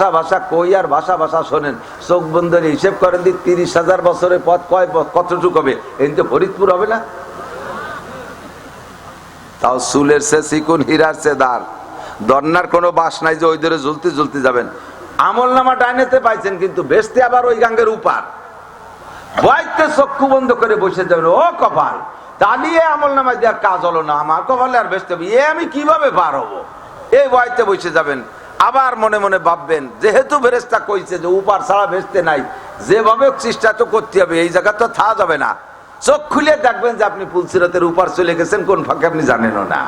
ভাষা ভাষা কই আর ভাষা ভাষা শোনেন, চোখ বন্ধ করে হিসেব করেন দি 30,000 বছরের পথ কতটুকু হবে? এই তো ফরিদপুর হবে না? তাও চুলের সে চিকুন, হীরার সে দার, দন্নার কোনো বাস নাই যে ওই ধরে ঝুলতে ঝুলতে যাবেন। আমল নামা ডাইনেতে পাইছেন, কিন্তু বেচতে আবার ওই গাঙ্গের উপার। ভয়তে চক্ষু বন্ধ করে বসে যাবেন, ও কপাল, দাঁড়িয়ে আমল নামা দেওয়ার কাজ হলো না, আমার কপালে আর বেচতে হবে, আমি কিভাবে পার হবো, এই ভয়তে বসে যাবেন। আবার মনে মনে ভাববেন, যেহেতু ফেরেশতা কইছে যে উপার ছাড়া বেচতে নাই, যেভাবে চেষ্টা তো করতে হবে, এই জায়গা তো থাকা যাবে না। চোখ খুলে দেখবেন যে আপনি পুলসিরাতের উপার চলে গেছেন, কোন ফাঁকে আপনি জানেনও না।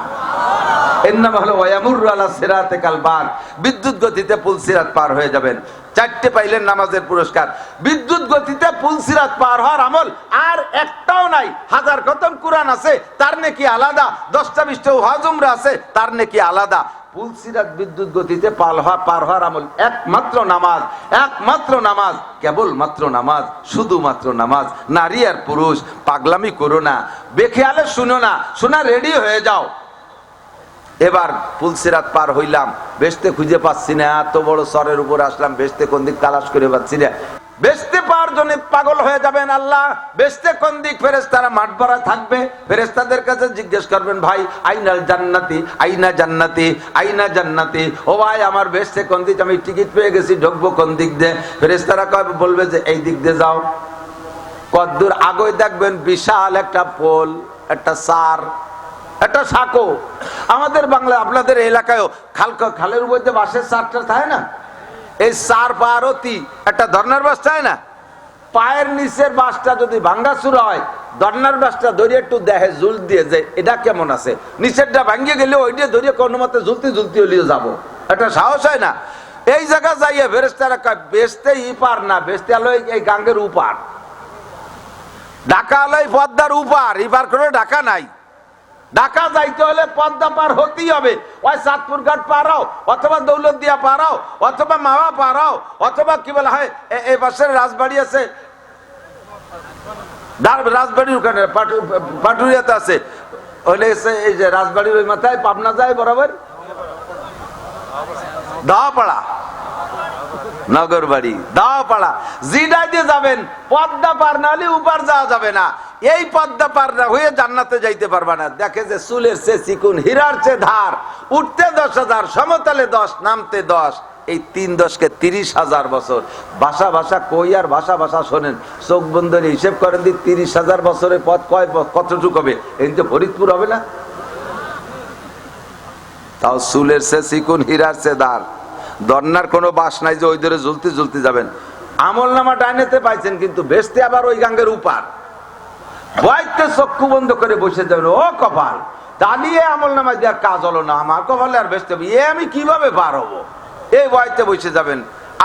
এর নাম হলো ওয়ায়ামুরু আলা সিরাতে কালবান, বিদ্যুৎ গতিতে পুলসিরাত পার হয়ে যাবেন। 4টে পাইলেন নামাজের পুরস্কার। বিদ্যুৎ গতিতে পুলসিরাত পার হওয়ার আমল আর একটাও নাই। 1000 খতম কুরআন আছে, তার নেকি আলাদা। 10টা 20টা ওয়াজ উমরা আছে, তার নেকি আলাদা। পুলসিরাত বিদ্যুৎ গতিতে পার হওয়ার আমল একমাত্র নামাজ, একমাত্র নামাজ, কেবল মাত্র নামাজ, শুধুমাত্র নামাজ। নারী আর পুরুষ পাগলামি করো না, বেখেয়ালে শুনো না, শোনা রেডি হয়ে যাও। এবার পুলসিরাত পার হইলাম, বেচতে খুঁজে পাচ্ছি না, এত বড় সরের উপর আসলাম, বেচতে কোন দিক তালাশ করে পাচ্ছি না। বেচতে পাওয়ার জন্য পাগল হয়ে যাবেন। আল্লাহ বেচতে কোন দিক? ফেরেশতারা মাঠ ভরা থাকবে, ফেরেশতাদের কাছে জিজ্ঞেস করবেন, ভাই আইনাল জান্নাতি, আইনা জান্নাতি, আইনা জান্নাতি, ও ভাই আমার বেচতে কোন দিক, আমি টিকিট পেয়ে গেছি, ঢুকবো কোন দিক দিয়ে? ফেরেশতারা বলবে যে এই দিক দিয়ে যাও। কদ্দূর আগে দেখবেন বিশাল একটা পোল, একটা সার, একটা সাঁকো। আমাদের বাংলা, আপনাদের এলাকায়ও খালের উপর যে বাঁশের সারটা থাকে না, এই সার পারতি একটা ধর্নার বাস থাকে না, পায়ের নিচের বাসটা যদি ভাঙ্গা শুরু হয়, ধর্নার বাসটা ধরিয়ে একটু দেহে ঝুল দিয়ে যে এটা কেমন আছে, নিচেরটা ভাঙ্গিয়ে গেলে ওইটা ধরিয়ে কোনো মতে ঝুলতে ঝুলতে হলিয়ে যাবো, একটা সাহস হয় না। এই জায়গা যাইয়ে ফেরেশতারা বেচতে পার না, বেচতে আলো এই গাঙ্গের উপার, ঢাকা আলোয় পদ্মার উপার, এবার করে ঢাকা নাই। ঢাকা যাইতে হলে পদ্মা পার হতেই হবে, ওই চাঁদপুর ঘাট পারাও, অথবা দৌলতদিয়া পারাও, অথবা মাওয়া পারাও, অথবা কি বলা হয় এই পাশের রাজবাড়ি আছে, রাজবাড়ির ওখানে পাটুরিয়াতে আছে, ওইলে এই যে রাজবাড়ির ওই মাথায় পাবনা যায় বরাবর দাওয়াপাড়া, নগরবাড়ি, দাওয়াপাড়া, জিডাই দিয়ে যাবেন, পদ্মা পার না হলে উপার যাওয়া যাবে না। এই পদ্মা পার না হয়ে জান্নাতে যাইতে পারবা না। দেখে যে চুলের চেয়ে চিকুন, হীরার চেয়ে ধার, উঠতে 10,000, সমতলে 10, নামতে 10, এই 3 10কে 30,000 বছর। ভাষা ভাষা কই আর ভাষা ভাষা শোনেন, চোখ বন্ধ করে হিসেব করেন দি 30,000 বছরের পথ কতটুকু হবে? এই তো ফরিদপুর হবে না? তাও চুলের চেয়ে চিকুন, হীরার চেয়ে ধার, দন্নার কোনো বাস নাই যে ওই ধরে ঝুলতে ঝুলতে যাবেন। আমল নামা ডাইনেতে পাইছেন, কিন্তু বেচতে আবার ওই গাঙ্গের উপার। ভয়তে চক্ষু বন্ধ করে বসে যাবেন, ও কপাল, দাঁড়িয়ে আমল নামা দেওয়ার কাজ হলো না, আমার কপালে আর বেচতে হবে, আমি কিভাবে পার হবো, এই ভয়তে বসে যাবেন।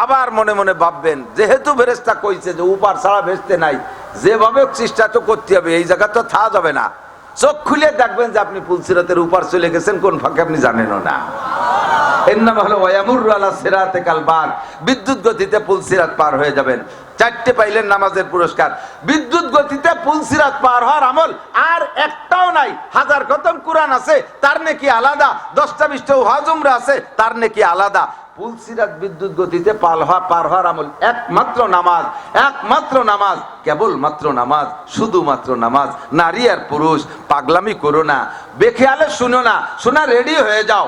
আবার মনে মনে ভাববেন, যেহেতু ফেরেশতা কইছে যে উপার ছাড়া বেচতে নাই, যেভাবে চেষ্টা তো করতে হবে, এই জায়গা তো থাকা যাবে না। চোখ খুলে দেখবেন যে আপনি পুলসিরাতের উপার চলে গেছেন, কোন ফাঁকে আপনি জানেনও না। এর নাম হলো ওয়ায়ামুরু আলা সিরাতে কালবান, বিদ্যুৎ গতিতে পুলসিরাত পার হয়ে যাবেন। 4টে পাইলেন নামাজের পুরস্কার। বিদ্যুৎ গতিতে পুলসিরাত পার হওয়ার আমল আর একটাও নাই। 1000 খতম কুরআন আছে, তার নেকি আলাদা। 10টা 20টা ওয়াজ উমরা আছে, তার নেকি আলাদা। পুলসিরাত বিদ্যুৎ গতিতে পার হওয়ার আমল একমাত্র নামাজ, একমাত্র নামাজ, কেবল মাত্র নামাজ, শুধুমাত্র নামাজ। নারী আর পুরুষ পাগলামি করো না, বেখেয়ালে শুনো না, শোনা রেডি হয়ে যাও।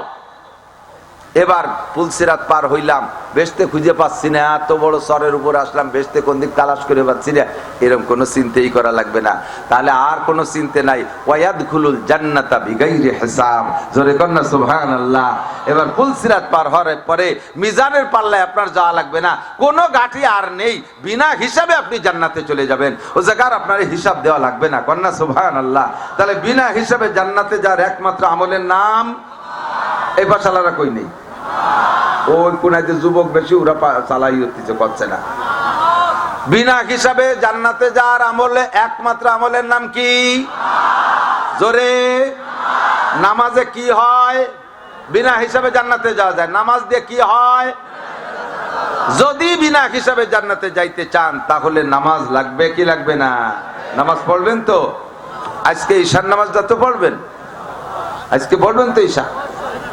এবার পুলসিরাত পার হইলাম, বেচতে খুঁজে পাচ্ছি না, এত বড় সরের উপর আসলাম, বেচতে কোন দিক তালাশ করে পাচ্ছি না, এরকম কোনো চিন্তাই করা লাগবে না। তাহলে আর কোনো চিন্তা নাই। ওয়ায়াদখুলুল জান্নাতা বিগাইরি হিসাব, জোরে কর না সুবহানাল্লাহ। এবার পুলসিরাত পার হওয়ার পরে মিজানের পাল্লায় আপনার যাওয়া লাগবে না, কোনো গাঠি আর নেই, বিনা হিসাবে আপনি জান্নাতে চলে যাবেন। ও জায়গার আপনার হিসাব দেওয়া লাগবে না, কর না সুবহানাল্লাহ। তাহলে বিনা হিসাবে জান্নাতে যাওয়ার একমাত্র আমলের নাম, এই পাশালারা কই নেই, ওই কোনাইতে যুবক বেশি, ওরা চালাই হচ্ছে, করছে না। বিনা হিসাবে জান্নাতে যাওয়ার আমলে একমাত্র আমলের নাম কি? জোরে, নামাজে কি হয়? বিনা হিসাবে জান্নাতে যাওয়া যায়। নামাজ দিয়ে কি হয়? যদি বিনা হিসাবে জান্নাতে যাইতে চান, তাহলে নামাজ লাগবে কি লাগবে না? নামাজ পড়বেন তো? আজকে ঈশার নামাজটা তো পড়বেন, আজকে পড়বেন তো ঈশা?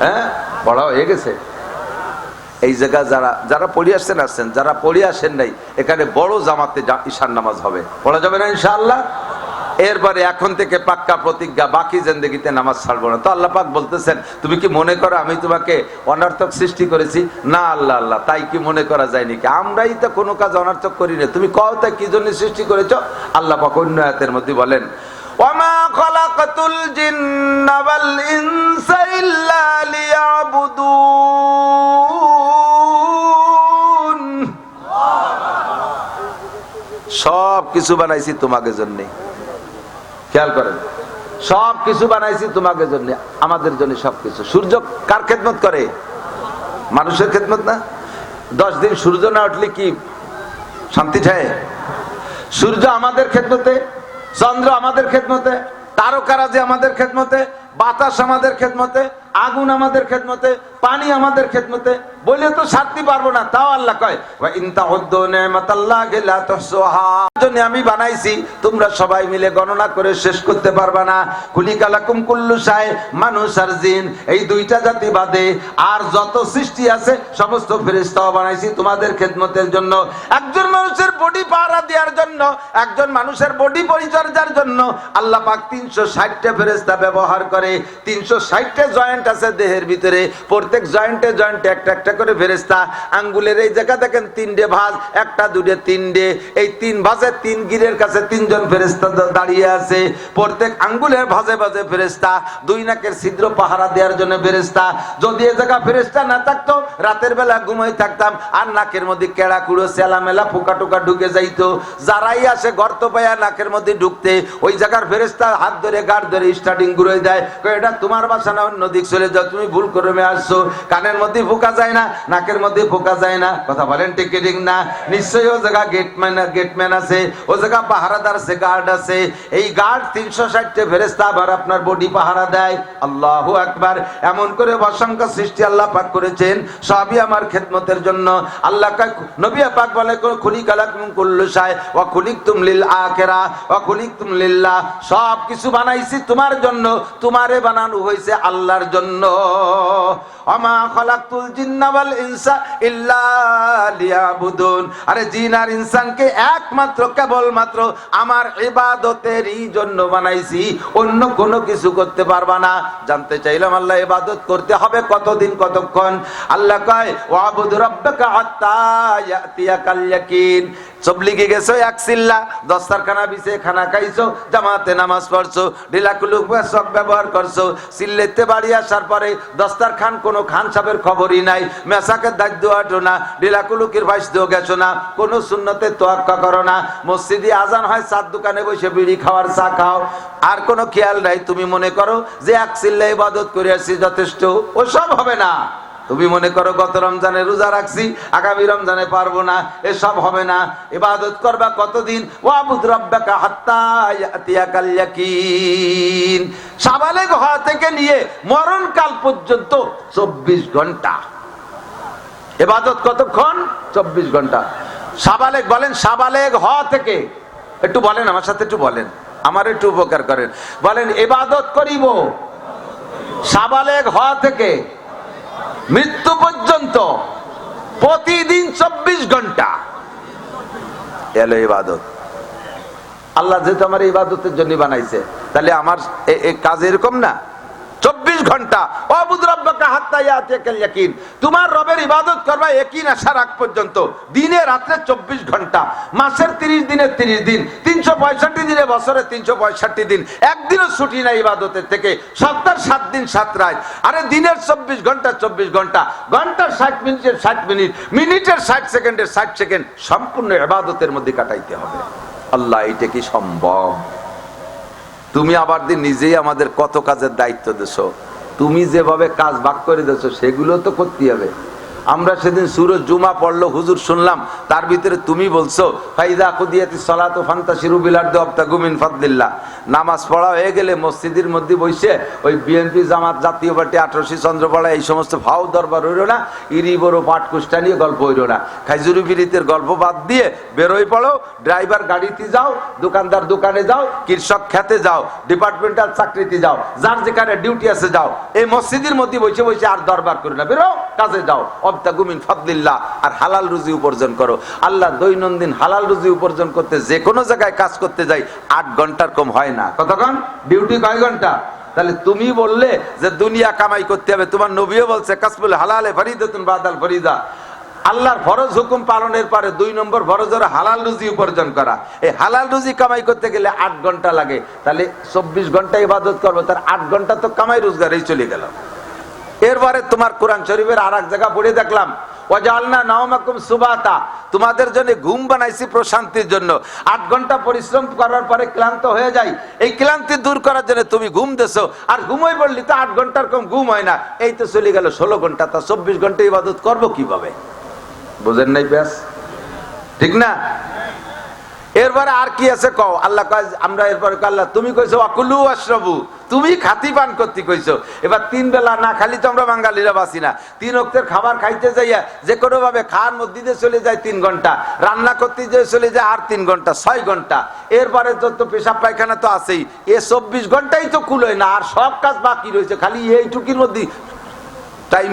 হ্যাঁ, পড়া হয়ে গেছে। এই জায়গা যারা যারা পড়ে আসছেন আসছেন, যারা পড়ে আসেন নাই এখানে বড় জামাতে ঈশান নামাজ হবে, পড়া যাবে না ইনশাআল্লাহ। এরপরে এখন থেকে পাক্কা প্রতিজ্ঞা, বাকি জিন্দেগিতে নামাজ ছাড়বো না। তো আল্লাহ পাক বলতেছেন, তুমি কি মনে করো আমি তোমাকে অনর্থক সৃষ্টি করেছি? না আল্লাহ আল্লাহ, তাই কি মনে করা যায় নাকি? আমরাই তো কোনো কাজ অনর্থক করি না, তুমি কও তা কি জন্য সৃষ্টি করেছো? আল্লাহ পাক অন্য আয়াতের মধ্যে বলেন, ওয়ামা খালাকাতুল জিন্না ওয়াল ইনসা ইল্লা লিয়াবুদুন। সব কিছু বানাইছি তোমাকে জন্য। খেয়াল করেন, সব কিছু বানাইছি তোমাকে জন্য, আমাদের জন্য সবকিছু। সূর্য কার খেদমত করে? মানুষের খেদমত না? 10 দিন সূর্য না উঠলে কি শান্তি ঠায়? সূর্য আমাদের খেদমতে, চন্দ্র আমাদের খেদমতে, তারকারাজি আমাদের খেদমতে, বাতাস আমাদের খেদমতে, আগুন আমাদের খেদমতে, পানি আমাদের খেদমতে। বলে তো সারতে পারবো না, তাও আল্লাহ কয় ওয়া ইন তাউদ্দু নি'মাতাল্লাহি লা তুহসুহা। জন্য আমি বানাইছি, তোমরা সবাই মিলে গণনা করে শেষ করতে পারবা না। খুলিকালাকুম কুল্লু শাই, মানুষ আর জিন, এই দুইটা জাতি বাদে আর যত সৃষ্টি আছে সমস্ত ফেরেশতাও বানাইছি তোমাদের খেদমতের জন্য। একজন মানুষের বডি পাহারা দেওয়ার জন্য, একজন মানুষের বডি পরিচর্যার জন্য আল্লাহ পাক 360টা ফেরেশতা ব্যবহার করে। 360টা জয়েন্ট আছে দেহের ভিতরে, প্রত্যেক জয়েন্টে জয়েন্টে একটা একটা করে ফেরেশতা। আঙ্গুলের এই জায়গা দেখেন 3টে ভাঁজ, 1টা 2টে 3টে, এই 3 ভাঁজে 3 গিরের কাছে 3 জন ফেরেশতা দাঁড়িয়ে আছে। প্রত্যেক আঙ্গুলের ভাঁজে ভাঁজে ফেরেশতা, 2 নাকের ছিদ্র পাহারা দেওয়ার জন্য ফেরেশতা। যদি এই জায়গা ফেরেশতা না থাকতো, রাতের বেলা ঘুমাই থাকতাম, আর নাকের মধ্যে কেড়া কুড়ো সেলা মেলা পোকা টোকা ঢুকে যাইতো। যারাই আসে গর্ত পায়া নাকের মধ্যে ঢুকতে, ওই জায়গার ফেরেশতা হাত ধরে গাড় ধরে স্টার্টিং ঘুরে দেয়, এটা তোমার বাসা না, অন্য দিক চলে যাও, তুমি ভুল করে আসছো। কানের মধ্যে ফোকা যায় না, নাকের মধ্যে ফোকা যায় না, কথা বলেন ঠিক ঠিক না? নিশ্চয়ই ও জায়গা গেটম্যান আছে, ও জায়গা পাহারাদার আছে, গার্ড আছে। এই গার্ড 360টা ফেরেশতা আবার আপনার বডি পাহারা দেয়। আল্লাহু আকবার। এমন করে অসংখ্য সৃষ্টি আল্লাহ পাক করেছেন, সবই আমার খেদমতের জন্য। আল্লাহ নবী পাক বলে, খুলিকালাকুম কুল্লু শাই ওয়া খুলিকতুম লিল আখিরা ওয়া খুলিকতুম লিল্লাহ। সব কিছু বানাইছি তোমার জন্য, তোমারে বানানো হয়েছে আল্লাহর জন্য। ওমা খালাকতুল জিন্না ওয়াল ইনসা ইল্লা লিয়াবুদুন। আরে জিন আর ইনসানকে একমাত্র কেবলমাত্র আমার ইবাদতেরই জন্য বানাইছি, অন্য কোনো কিছু করতে পারবা না। জানতে চাইলাম আল্লাহ ইবাদত করতে হবে কতদিন কতক্ষণ? আল্লাহ কয় ওয়াবুদ রাব্বাকা হাত্তা ইয়াতিয়াকাল ইয়াকিন। সব লিখে গেছো এক চিল্লা, দস্তারখানা বিছে খানা খাইছো, জামাতে নামাজ পড়ছো, ঢিলাকুলুক সব ব্যবহার করছো, চিল্লেতে বাড়ি আসার পরে দস্তারখান কোনো খান সাহেবের খবরই নাই, মেসাকের দায়িত্ব আটো না, ঢিলাকুলুকের ভাইস দিয়েও গেছো না, কোনো সুন্নতে তোয়াক্কা করো না, মসজিদে আজান হয় চার দোকানে বসে বিড়ি খাওয়ার চা খাও, আর কোনো খেয়াল নাই। তুমি মনে করো যে এক চিল্লা ইবাদত করে আসছি যথেষ্ট, ও সব হবে না। তুমি মনে করো গত রমজানে রোজা রাখছি, আগামী রমজানে পারবো না, এসব হবে না। ইবাদত করবা কতদিন? ওয়াবুদ রাব্বাকা হাত্তা ইয়াতিয়াকাল ইয়াকিন। সাবালেগ হওয়া থেকে নিয়ে মরণকাল পর্যন্ত 24 ঘন্টা ইবাদত। কতক্ষণ? 24 ঘন্টা। সাবালেগ বলেন, সাবালেগ হওয়া থেকে, একটু বলেন আমার সাথে, একটু বলেন, আমার একটু উপকার করেন, বলেন ইবাদত করিব সাবালেগ হওয়া থেকে মৃত্যু পর্যন্ত প্রতিদিন 24 ঘন্টা। এলো ইবাদত। আল্লাহ যেহেতু আমার ইবাদতের জন্য বানাইছে, তাহলে আমার এই কাজ এরকম না? 24 ঘন্টা ওয়াবুদ রাব্বাকা হাত্তা ইয়াতিয়াকাল ইয়াকিন। তোমার রবের ইবাদত করবা ইয়াকিন আসার আগ পর্যন্ত, দিনে রাতে 24 ঘন্টা, মাসের 30 দিনে 30 দিন, 365 দিনে বছরে 365 দিন, একদিনও ছুটি নাই ইবাদতের থেকে, সপ্তাহে 7 দিন 7 রাত। আরে দিনের 24 ঘন্টা 24 ঘন্টা, ঘন্টার 60 মিনিটের 60 মিনিট, মিনিটের 60 সেকেন্ডের 60 সেকেন্ড সম্পূর্ণ ইবাদতের মধ্যে কাটাইতে হবে। আল্লাহ, এটা কি সম্ভব? তুমি আবার নিজেই আমাদের কত কাজের দায়িত্ব দেছো, তুমি যেভাবে কাজ ভাগ করে দেছো সেগুলো তো করতে হবে। আমরা সেদিন সূরা জুমা পড়লো, হুজুর শুনলাম, তার ভিতরে তুমি বলছো ফাইদা কুদিয়াতিস সালাতু ফান্তাশিরু বিল আরদি ওয়াবতাগু মিন ফাদলিল্লাহ। নামাজ পড়া হয়ে গেলে মসজিদের মধ্যে বসে ওই বিএনপি জামাত জাতীয় পার্টি 18 চন্দ্রপাড়া এই সমস্ত ভাও দরবার হইল না, ইরি বড় পাটকুষ্টা নিয়ে গল্প হইল না, খাইজুরি ফিরিতের গল্প বাদ দিয়ে বেরোয় পড়ো, ড্রাইভার গাড়িতে যাও, দোকানদার দোকানে যাও, কৃষক খেতে যাও, ডিপার্টমেন্টাল চাকরিতে যাও, যার যেখানে ডিউটি আছে যাও। এই মসজিদের মধ্যে বসে বসে আর দরবার করো না, বেরো কাজে যাও, ওয়াবতাগু মিন ফাদলিল্লাহ, আর হালাল রুজি উপার্জন করো। আল্লাহ দৈনন্দিন হালাল রুজি উপার্জন করতে যে কোনো জায়গায় কাজ করতে যাই 8 ঘন্টার কম হয় না। কতক্ষণ ডিউটি, কয় ঘন্টা? তাহলে তুমি বললে যে দুনিয়া কামাই করতে হবে, তোমার নবীও বলছে কাসবুল হালালে ফরিদাতুন বাদাল ফরিদা, আল্লাহর ফরজ হুকুম পালনের পরে 2 নম্বর ফরজ হলো হালাল রুজি উপার্জন করা। এই হালাল রুজি কামাই করতে গেলে 8 ঘন্টা লাগে, তাহলে 24 ঘন্টা ইবাদত করবো, তার 8 ঘন্টা তো কামাই রোজগারেই চলে গেল। এরপরে তোমার কোরআন শরীফের আর এক জায়গা পড়ে দেখলাম ওয়াজআলনা নাওমাকুম সুবাতা, তোমাদের জন্য ঘুম বানাইছি প্রশান্তির জন্য। 8 ঘন্টা পরিশ্রম করার পরে ক্লান্ত হয়ে যায়, এই ক্লান্তি দূর করার জন্য তুমি ঘুম দেছো, আর ঘুমোই বললি তো 8 ঘন্টার কম ঘুম হয় না, এই তো চলে গেল 16 ঘন্টা, তা 24 ঘন্টা ইবাদত করবো কিভাবে? বুঝেন নাই ব্যাস, ঠিক না? এরপরে আর কি আছে কও? আল্লাহ কয়, আমরা এরপরে আল্লাহ তুমি কইছো আকুলু আশরাবু, তুমি খাতি পান করতে কইছো। এবার 3 বেলা না খালি তো আমরা বাঙালিরা বাসি না, 3 ওয়াক্তের খাবার খাইতে যাইয়া যে কোনো ভাবে খাওয়ার মধ্যে দিয়ে চলে যায় 3 ঘন্টা, রান্না করতে যে চলে যায় আর 3 ঘন্টা, 6 ঘন্টা। এরপরে তো পেশাব পায়খানা তো আছেই, এ 24 ঘন্টাই তো কুলোয় না, আর সব কাজ বাকি রয়েছে, খালি এইটুকির মধ্যে টাইম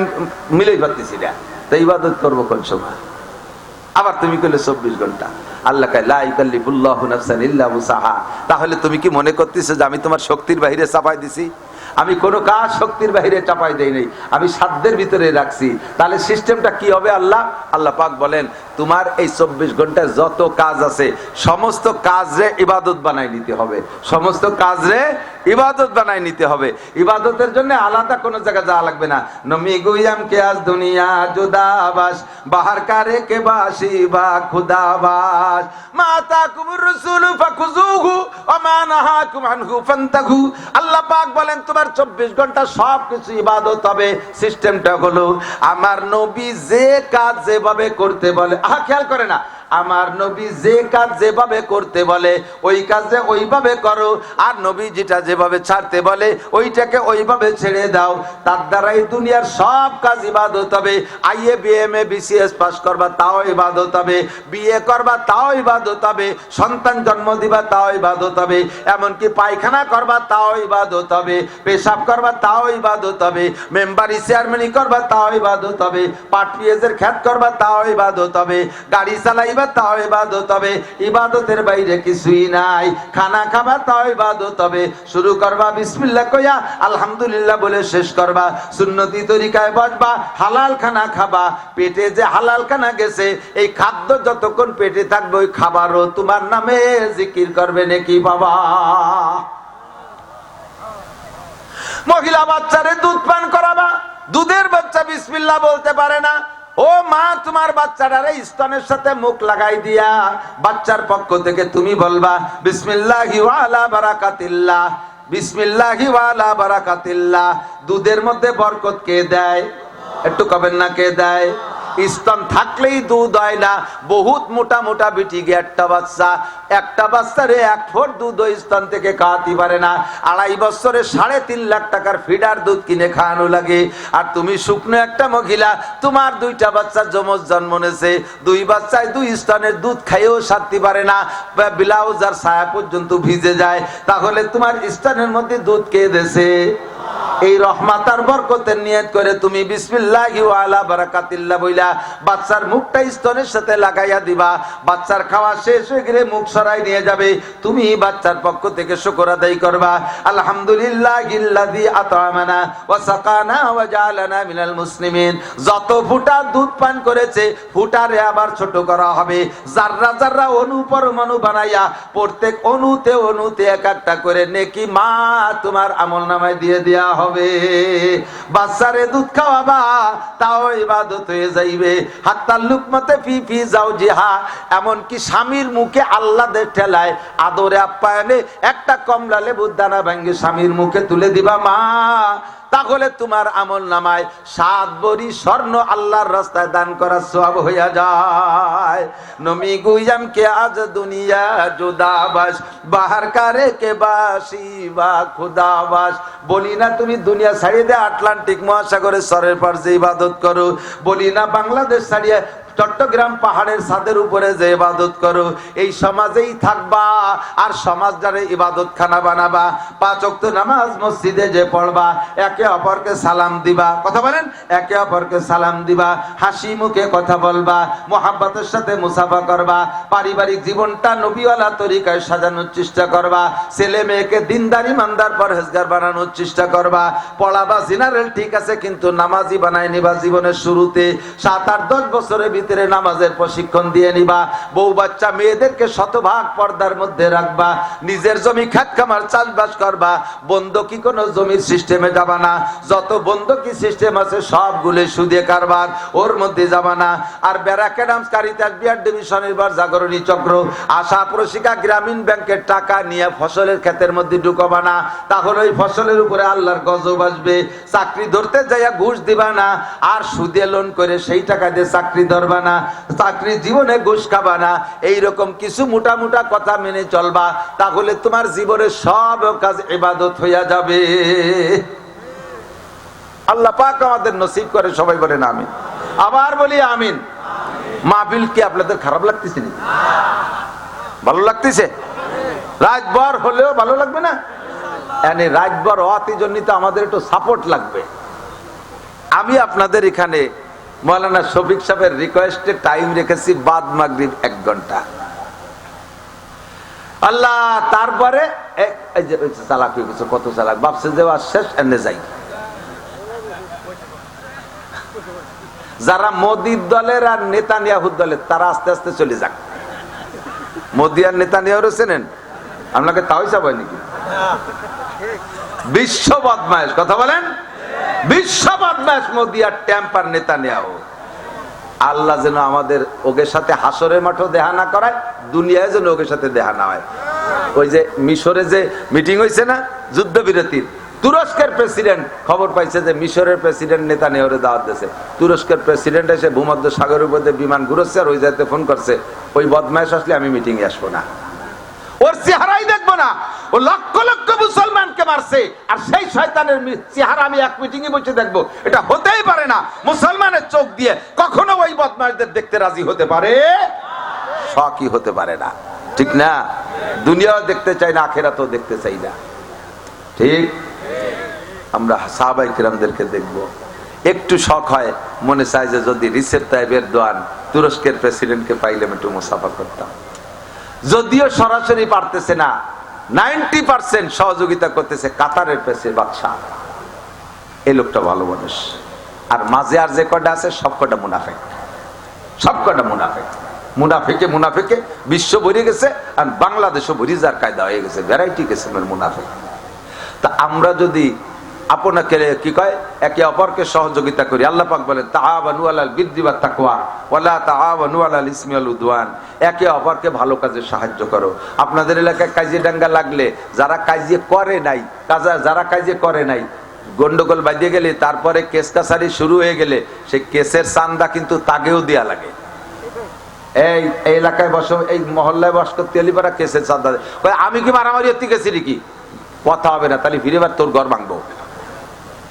মিলেই পারতেছি না, তাই ইবাদত করবো কোন সময়? আবার তুমি কইলে 24 ঘন্টা। আল্লাহ কয় লা ইকাল্লিফুল্লাহু নাফসান ইল্লা উসাহা। তাহলে তুমি কি মনে করতেছো যে আমি তোমার শক্তির বাইরে চাপাই দিছি? আমি কোনো কাজ শক্তির বাইরে চাপাই দেই নাই, আমি সাধ্যের ভিতরে রাখছি। তাহলে সিস্টেমটা কি হবে? আল্লাহ পাক বলেন তোমার এই 24 ঘন্টায় যত কাজ আছে সমস্ত কাজরে ইবাদত বানাই নিতে হবে, সমস্ত কাজরে ইবাদত বানাই নিতে হবে। ইবাদতের জন্য আলাদা কোনো জায়গা যাওয়া লাগবে না। নমি গুইয়াম কে আজ দুনিয়া জুদাবাস, বাহার কারে কে বাসি বা খুদাবাস, মাতাকুমুর রাসূলু ফাকুযুহু ওয়া মা নাহাকুম আনহু ফান্তাহু। আল্লাহ পাক বলেন তোমার 24 ঘন্টা সব কিছু ইবাদত হবে। সিস্টেমটা হলো আমার নবী যে কাজ যেভাবে করতে বলে, খেয়াল করে না, আমার নবী যে কাজ যেভাবে করতে বলে ওই কাজে ওইভাবে করো, আর নবী যেটা যেভাবে ছাড়তে বলে ওইটাকে ওইভাবে ছেড়ে দাও। তার দ্বারাই দুনিয়ার সব কাজ ইবাদত হবে। আইএ বিএমএ বিসিএস পাস করবা তাও ইবাদত হবে, বিয়ে করবা তাও ইবাদত হবে, সন্তান জন্ম দিবা তাও ইবাদত হবে, এমনকি পায়খানা করবা তাও ইবাদত হবে, পেশাব করবা তাও ইবাদত হবে, মেম্বারি চেয়ারম্যানি করবা তাও ইবাদত হবে, পাট পেঁয়াজের খেত করবা তাও ইবাদত হবে, গাড়ি চালাইবা তাও ইবাদত হবে। ইবাদতের বাইরে কিছুই নাই। খানা খাবা তাও ইবাদত হবে। শুরু করবা বিসমিল্লাহ কইয়া, আলহামদুলিল্লাহ বলে শেষ করবা। সুন্নতি তরিকায় বসবা, হালাল খানা খাবা। পেটে যে হালাল খানা গেছে, এই খাদ্য যতক্ষণ পেটে থাকবে ওই খাবারও তোমার নামে জিকির করবে নাকি বাবা। মহিলা বাচ্চারে দুধ পান করাবা, দুধের বাচ্চা বিসমিল্লাহ বলতে পারে না, ও মা তোমার বাচ্চাটারে স্তনের সাথে মুখ লাগাই দিয়া বাচ্চার পক্ষ থেকে তুমি বলবা বিসমিল্লাহি ওয়া আলা বারাকাতিল্লাহ, বিসমিল্লাহি ওয়া আলা বারাকাতিল্লাহ। দুধের মধ্যে বরকত কে দেয়? একটু কবেন না কে দেয়? স্তন থাকলেই দুধ হয় না। বহুত মোটা মোটা বিটি গে একটা বাচ্চারে 1 ফোঁট দুধ ওই স্তন থেকে খাওয়াতে পারে না। 2.5 বছরে 3.5 লাখ টাকার ফিডার দুধ কিনে খাওয়ানো লাগে। আর তুমি শুকনো একটা মহিলা, তোমার 2টা বাচ্চা যমজ জন্ম নিয়েছে, 2 বাচ্চায় 2 স্তনের দুধ খাইয়েও সারতে পারে না, ব্লাউজ আর ছায়া পর্যন্ত ভিজে যায়। তাহলে তোমার স্তনের মধ্যে দুধ কে দেছে? এই রহমত আর বরকতের নিয়ত করে তুমি বিসমিল্লাহি ওয়া আলা বারাকাতিল্লাহ বইলা বাচ্চার মুখটা স্তনের সাথে লাগাইয়া দিবা। বাচ্চার খাওয়া শেষ হয়ে গেলে মুখ সরাই নিয়ে যাবে, তুমি বাচ্চার পক্ষ থেকে শুকর আদায় করবা, আলহামদুলিল্লাহিল্লাযী আত'আমানা ওয়া সাকানা ওয়া জাআলানা মিনাল মুসলিমিন। যত ফুটা দুধ পান করেছে ফুটারে আবার ছোট করা হবে, জাররা জাররা অণু পরমাণু বানাইয়া প্রত্যেক অণুতে অণুতে এক একটা করে নেকি মা তোমার আমলনামায় দিয়ে দেয়া হবে। বাচ্চারে দুধ খাওয়াবা তাও ইবাদত হয়ে যাইবে। হাত্তা লুকমাতে ফি ফি জাওজিহা, এমন কি স্বামীর মুখে আল্লাহদের ঠেলায় আদরে আপ্যায়নে একটা কমলা লেবুর দানা ভাঙ্গে স্বামীর মুখে তুলে দিবা মা, তাহলে তোমার আমল নামায় 7 ভরি স্বর্ণ আল্লাহর রাস্তায় দান করার সওয়াব হইয়া যায়। নমি গুইয়াম কে আজ দুনিয়া জুদাবাস, বাহার কারে কে বাসি বা খুদাবাস। বলি না তুমি দুনিয়া ছাড়িয়ে দে আটলান্টিক মহাসাগরের সরের পার যে ইবাদত করো, বলি না বাংলাদেশ ছাড়িয়ে চট্টগ্রাম পাহাড়ের ছাদের উপরে যে ইবাদত করো, এই সমাজেই থাকবা আর সমাজ যারে ইবাদত খানা বানাবা। 5 ওয়াক্ত নামাজ মসজিদে যে পড়বা, একে অপরকে সালাম দিবা, কথা বলেন, একে অপরকে সালাম দিবা, হাসি মুখে কথা বলবা, মোহাব্বতের সাথে মুসাফা করবা, পারিবারিক জীবনটা নবীওয়ালা তরিকায় সাজানোর চেষ্টা করবা, ছেলে মেয়েকে দিনদার ইমানদার পরহেজগার বানানোর চেষ্টা করবা। পড়াবা জেনারেল ঠিক আছে, কিন্তু নামাজি বানায় নিবা। জীবনের শুরুতে 7, 8, 10 বছরের ভিতরে নামাজের প্রশিক্ষণ দিয়ে নিবা। বউ বাচ্চা মেয়েদেরকে শতভাগ পর্দার মধ্যে রাখবা। নিজের জমি খাত খামার চাষবাস করবা। বন্ধকি কোনো জমির সিস্টেমে যাবা না। যত বন্ধকি সিস্টেম আছে সবগুলো সুদে কারবার, ওর মধ্যে যাবা না। আর ব্যারাকেডামস কারিতাস বিআর ডিভিশনের বার জাগরণী চক্র আশা প্রশিকা গ্রামীণ ব্যাংকের টাকা নিয়ে ফসলের ক্ষেতের মধ্যে ঢুকাবা না, তাহলে ওই ফসলের উপরে আল্লাহর গজব আসবে। চাকরি ধরতে যাইয়া ঘুষ দিবা না, আর সুদে লোন করে সেই টাকা দিয়ে চাকরি ধরবা না, চাকরি জীবনে ঘুষ খাবা না। এইরকম কিছু মোটা মোটা কথা মেনে চলবা, তাহলে তোমার জীবনের সব কাজ ইবাদত হইয়া যাবে। আল্লাহ পাক আমাদের নসিব করে, সবাই বলেন আমিন। আবার বলি আমিন। মাহফিল কি আপনাদের খারাপ লাগতেছে না? ভালো লাগতেছে? রাতভর হলেও ভালো লাগবে না? মানে রাতভর হওয়ার জন্য তো আমাদের একটু সাপোর্ট লাগবে। আমি আপনাদের এখানে মৌলানা শফিক সাহেবের রিকোয়েস্টে টাইম রেখেছি বাদ মাগরিব 1 ঘন্টা। আল্লাহ তারপরে চালাক হয়ে গেছে, কত চালাক ভাবছে যে শেষ, এনে যাই। যারা মোদির দলের আর নেতানিয়াহুর দলের, তারা আস্তে আস্তে চলে যাক। মোদি আর নেতানিয়াহুর চেনেন? আপনাকে তাও হিসাব হয় নাকি? বিশ্ব বদমাইশ, কথা বলেন, বিশ্ব বদমাইশ মোদি আর টেম্পার নেতানিয়াহু। আল্লাহ যেন আমাদের ওদের সাথে হাসরের মাঠও দেখা না করায়, দুনিয়ায় যেন ওদের সাথে দেখা না হয়। ওই যে মিশরে যে মিটিং হয়েছে না যুদ্ধবিরতির, তুরস্কের প্রেসিডেন্ট খবর পাইছে যে মিশরের প্রেসিডেন্ট নেতানিয়াহুরে দাওয়াত দিয়েছে। তুরস্কের প্রেসিডেন্ট এসে ভূমধ্য সাগরের উপর দিয়ে বিমান ঘুরেছে, আর ওই যাইতে ফোন করছে, ওই বদমাইশ আসলে আমি মিটিং এ আসবো না, ওর চেহারাই দেখবো না। ও লক্ষ লক্ষ মুসলমানকে মারছে, আর সেই শয়তানের চেহারা আমি এক মিটিং এ বসে দেখবো? এটা হতেই পারে না। মুসলমানের চোখ দিয়ে কখনো ওই বদমাইশদের দেখতে রাজি হতে পারে? শখই হতে পারে না, ঠিক না? দুনিয়াও দেখতে চাই না, আখিরাতও দেখতে চাই না, ঠিক? আমরা সাহাবায়ে কিরামদেরকে দেখবো, একটু শখ হয়, মনে চায় যে যদি রিসেপ তাইয়িব এরদোয়ান তুরস্কের প্রেসিডেন্টকে পাইলে একটু মুসাফা করতাম। যদিও সরাসরি পারতেছে না, 90% সহযোগিতা করতেছে কাতারের প্রেসিডেন্ট বাদশাহ। এই লোকটা ভালো মানুষ। আর মাঝে আর যে কটা আছে সব কটা মুনাফিক, সব কটা মুনাফিক। মুনাফিকে মুনাফিকে বিশ্ব ভরে গেছে, আর বাংলাদেশও ভরি যার কায়দা হয়ে গেছে, ভ্যারাইটি কিসিমের মুনাফিক। তা আমরা যদি আপনাকে কি কয় একে অপরকে সহযোগিতা করি, আল্লাহ পাক বলেন তাআওয়ানু আলাল বিররি ওয়াত তাকওয়া ওয়ালা তাআওয়ানু আলাল ইসমি ওয়াল উদওয়ান। একে অপরকে ভালো কাজে সাহায্য করো। আপনাদের এলাকায় কাজে ডাঙ্গা লাগলে যারা কাজে করে নাই, যারা কাজে করে নাই, গন্ডগোল বাঁধিয়ে গেলে, তারপরে কেস কাছারি শুরু হয়ে গেলে, সেই কেসের চান্দা কিন্তু তাগেও দেয়া লাগে। এই এলাকায় বসো, এই মহল্লায় বস করতে এলি পারা কেসের চান্দা, আমি কি মারামারি হতে গেছি নাকি? কথা হবে না, তাহলে ফিরে তোর ঘর ভাঙবো।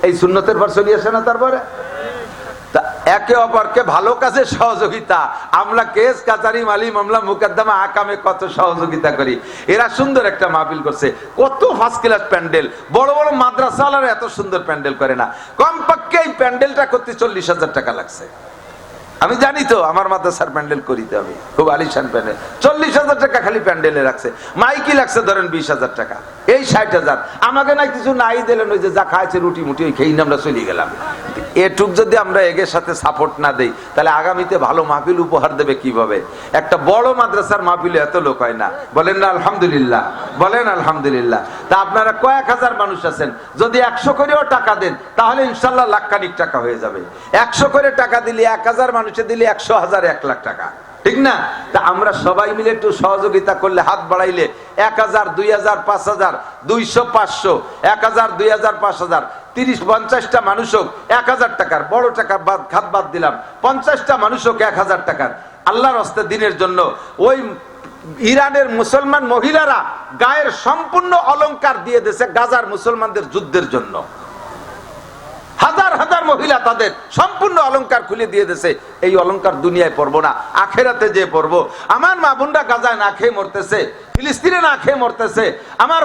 এই সুন্নতের পর চলে আসে না? তারপরে একে অপরকে ভালো কাজে সহযোগিতা। আমরা কেস কাচারি মালি মামলা মুকদ্দমা আকামে কত সহযোগিতা করি। এরা সুন্দর একটা মাহফিল করছে, কত ফার্স্ট ক্লাস প্যান্ডেল, বড় বড় মাদ্রাসাওয়ালারা এত সুন্দর প্যান্ডেল করে না। কমপক্ষে এই প্যান্ডেলটা করতে 40,000 টাকা লাগছে। আমি জানি তো আমার মাদ্রাসার প্যান্ডেল করিতে হবে, খুব আলিশান প্যান্ডেল, 40,000 টাকা খালি প্যান্ডেলে রাখছে। মাইকি লাগছে ধরেন 20,000 টাকা, এই 60,000। আমাকে না কিছু নাই দিলেন, ওই যে যা খাইছে রুটি মুটি ওই খেয়ে আমরা চলে গেলাম। এটুক যদি আমরা এগের সাথে সাপোর্ট না দেই, তাহলে আগামীতে ভালো মাহফিল উপহার দেবে কিভাবে? একটা বড় মাদ্রাসার মাহফিলে এত লোক হয় না, বলেন না আলহামদুলিল্লাহ, বলেন আলহামদুলিল্লাহ। তা আপনারা কয়েক হাজার মানুষ আছেন, যদি 100 করেও টাকা দেন তাহলে ইনশাল্লাহ লাখখানিক টাকা হয়ে যাবে। 100 করে টাকা দিলে 1000 মানুষে দিলে 100,000 1 লাখ টাকা, ঠিক না? তা আমরা সবাই মিলে একটু সহযোগিতা করলে, হাত বাড়াইলে 1000, 2000, 5000, 200, 500, 1000, 2000, 5000, 30-50টা মানুষ হোক 1000 টাকার, বড় টাকা খাত বাদ দিলাম, 50টা মানুষ হোক 1000 টাকার, আল্লাহর রাস্তায় দিনের জন্য। ওই ইরানের মুসলমান মহিলারা গায়ের সম্পূর্ণ অলংকার দিয়ে দিয়েছে গাজার মুসলমানদের যুদ্ধের জন্য। হাজার হাজার মহিলা তাদের সম্পূর্ণ অলংকার খুলে দিয়ে দিয়েছে, এই অলংকার দুনিয়ায় পরবো না, আখেরাতে যে পরবো। আমার মা বোনরা গাজায় না খেয়ে মরতেছে, ফিলিস্তিনে না খেয়ে মরতেছে, আমার